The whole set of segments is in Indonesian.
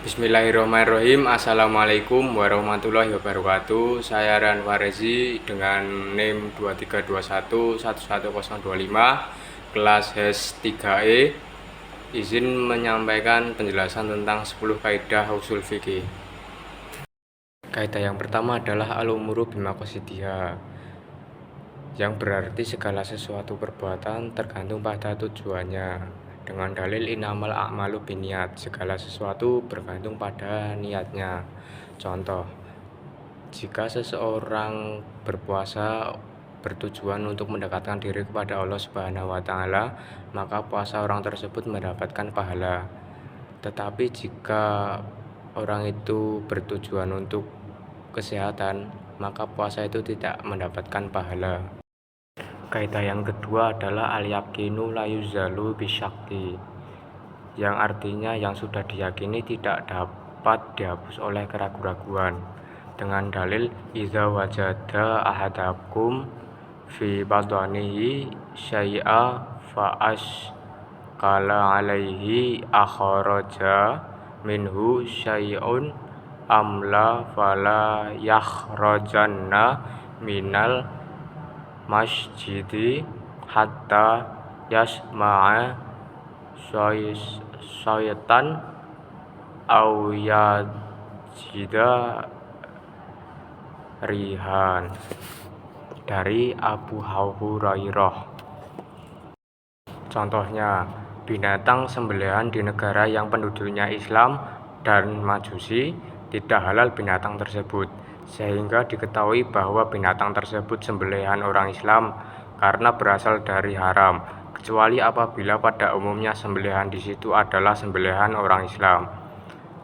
Bismillahirrahmanirrahim. Assalamualaikum warahmatullahi wabarakatuh. Saya Ran Warezi dengan NIM 2321111025 kelas HES 3E. Izin menyampaikan penjelasan tentang 10 kaidah usul fikih. Kaidah yang pertama adalah al-umuru bimaqasidiha, yang berarti segala sesuatu perbuatan tergantung pada tujuannya. Dengan dalil innamal a'malu binniyat, segala sesuatu bergantung pada niatnya. Contoh, jika seseorang berpuasa bertujuan untuk mendekatkan diri kepada Allah Subhanahu wa taala, maka puasa orang tersebut mendapatkan pahala. Tetapi jika orang itu bertujuan untuk kesehatan, maka puasa itu tidak mendapatkan pahala. Kaidah yang kedua adalah al-yaqinu la yuzalu bisyakki, yang artinya yang sudah diyakini tidak dapat dihapus oleh keraguan-raguan. Dengan dalil idza wajada ahadakum fi badanihi syai'a fa kala alaihi akharaja minhu syai'un amla fala yakhrajanna minal masjidi hatta yasma'a syaitan au yajida rihan. Dari Abu Hurairah. Contohnya, binatang sembelihan di negara yang penduduknya Islam dan Majusi tidak halal binatang tersebut, sehingga diketahui bahwa binatang tersebut sembelihan orang Islam karena berasal dari haram, kecuali apabila pada umumnya sembelihan di situ adalah sembelihan orang Islam.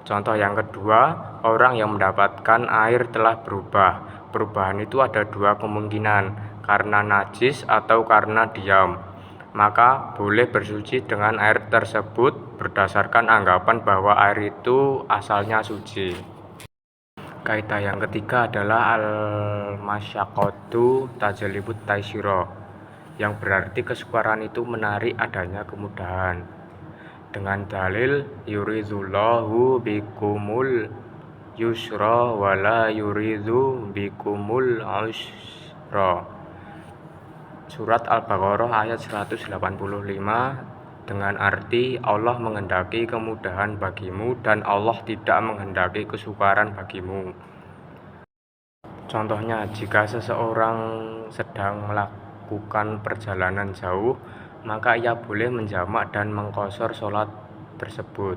Contoh yang kedua, orang yang mendapatkan air telah berubah. Perubahan itu ada dua kemungkinan, karena najis atau karena diam. Maka boleh bersuci dengan air tersebut berdasarkan anggapan bahwa air itu asalnya suci. Kaidah yang ketiga adalah al-masyaqqatu tajlibut taysira, yang berarti kesukaran itu menarik adanya kemudahan. Dengan dalil yuridullahu bikumul yusra wala yuridu bikumul usra. Surat Al-Baqarah ayat 185, dengan arti Allah menghendaki kemudahan bagimu dan Allah tidak menghendaki kesukaran bagimu. Contohnya, jika seseorang sedang melakukan perjalanan jauh, maka ia boleh menjamak dan mengqashar sholat tersebut.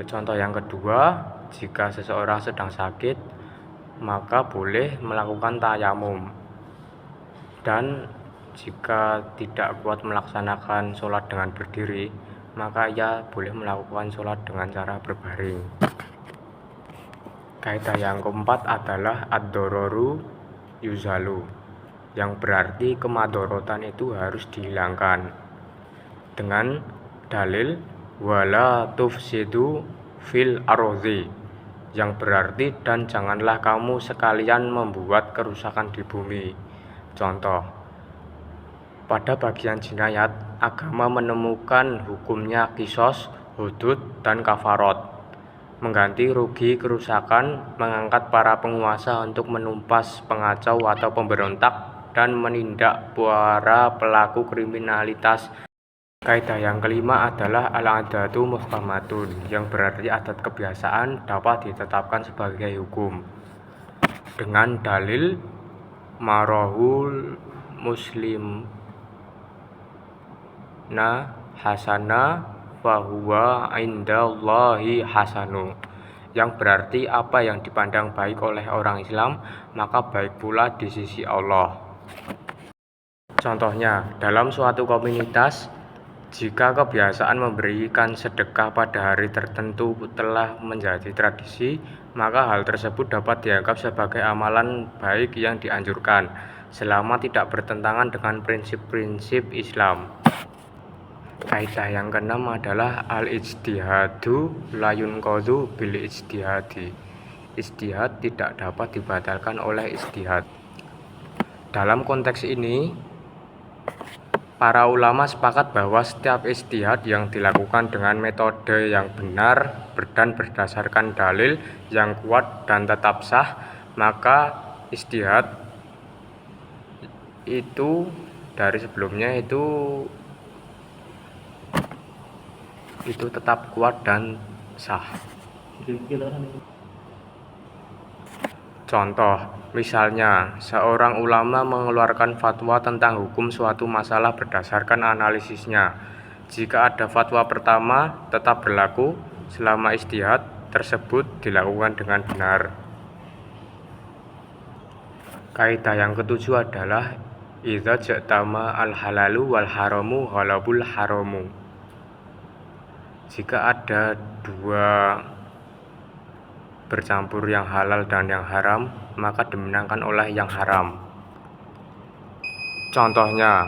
Contoh yang kedua, jika seseorang sedang sakit, maka boleh melakukan tayamum. Dan jika tidak kuat melaksanakan sholat dengan berdiri, maka ia boleh melakukan sholat dengan cara berbaring. Kaidah yang keempat adalah ad-dororu yuzalu, yang berarti kemadorotan itu harus dihilangkan. Dengan dalil wala tufsidu fil ardi, yang berarti dan janganlah kamu sekalian membuat kerusakan di bumi. Contoh, pada bagian jinayat, agama menemukan hukumnya kisos, hudud, dan kafarot, mengganti rugi kerusakan, mengangkat para penguasa untuk menumpas pengacau atau pemberontak, dan menindak para pelaku kriminalitas. Kaidah yang kelima adalah al-adatu muhkamatun, yang berarti adat kebiasaan dapat ditetapkan sebagai hukum. Dengan dalil marahul muslim hasana fahuwa indallahi hasanu, yang berarti apa yang dipandang baik oleh orang Islam maka baik pula di sisi Allah. Contohnya, dalam suatu komunitas, jika kebiasaan memberikan sedekah pada hari tertentu telah menjadi tradisi, maka hal tersebut dapat dianggap sebagai amalan baik yang dianjurkan, selama tidak bertentangan dengan prinsip-prinsip Islam. Kaidah yang keenam adalah al-ijtihadu la yunqadhu bil ijtihadi. Ijtihad tidak dapat dibatalkan oleh ijtihad. Dalam konteks ini, Para ulama sepakat bahwa setiap ijtihad yang dilakukan dengan metode yang benar dan berdasarkan dalil yang kuat dan tetap sah, maka ijtihad itu dari sebelumnya itu tetap kuat dan sah. Contoh, misalnya, seorang ulama mengeluarkan fatwa tentang hukum suatu masalah berdasarkan analisisnya. Jika ada fatwa pertama, tetap berlaku selama ijtihad tersebut dilakukan dengan benar. Kaidah yang ketujuh adalah idza ja'tama al-halalu wal haramu ghalabul haramu. Jika ada dua bercampur yang halal dan yang haram, maka dimenangkan oleh yang haram. Contohnya,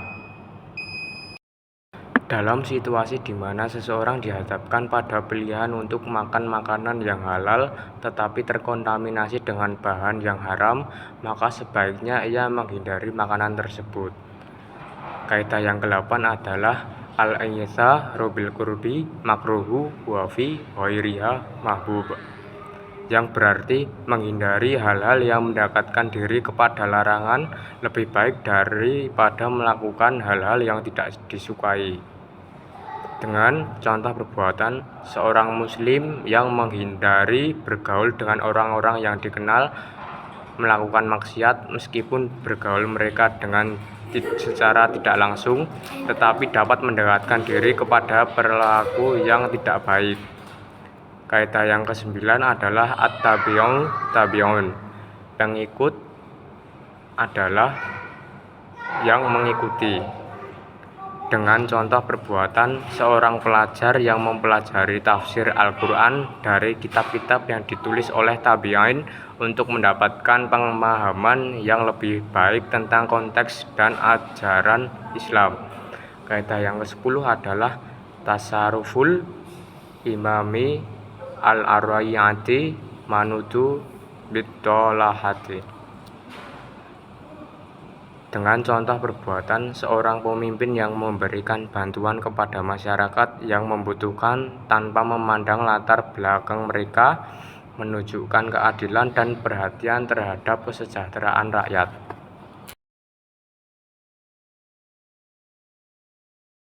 dalam situasi di mana seseorang dihadapkan pada pilihan untuk makan makanan yang halal tetapi terkontaminasi dengan bahan yang haram, maka sebaiknya ia menghindari makanan tersebut. Kaidah yang ke-8 adalah al-i'tharu bil qurbi makruhu wa fi ghairiha mahbub, yang berarti menghindari hal-hal yang mendekatkan diri kepada larangan lebih baik daripada melakukan hal-hal yang tidak disukai. Dengan contoh perbuatan seorang muslim yang menghindari bergaul dengan orang-orang yang dikenal melakukan maksiat meskipun bergaul mereka dengan secara tidak langsung, tetapi dapat mendekatkan diri kepada perilaku yang tidak baik. Kaidah yang ke-9 adalah at-tabi'un. Pengikut adalah yang mengikuti. Dengan contoh perbuatan seorang pelajar yang mempelajari tafsir Al-Quran dari kitab-kitab yang ditulis oleh tabi'in untuk mendapatkan pemahaman yang lebih baik tentang konteks dan ajaran Islam. Kaidah yang ke-10 adalah tasarruful imami al-arwayati manudu bitolahati. Dengan contoh perbuatan seorang pemimpin yang memberikan bantuan kepada masyarakat yang membutuhkan tanpa memandang latar belakang mereka, menunjukkan keadilan dan perhatian terhadap kesejahteraan rakyat.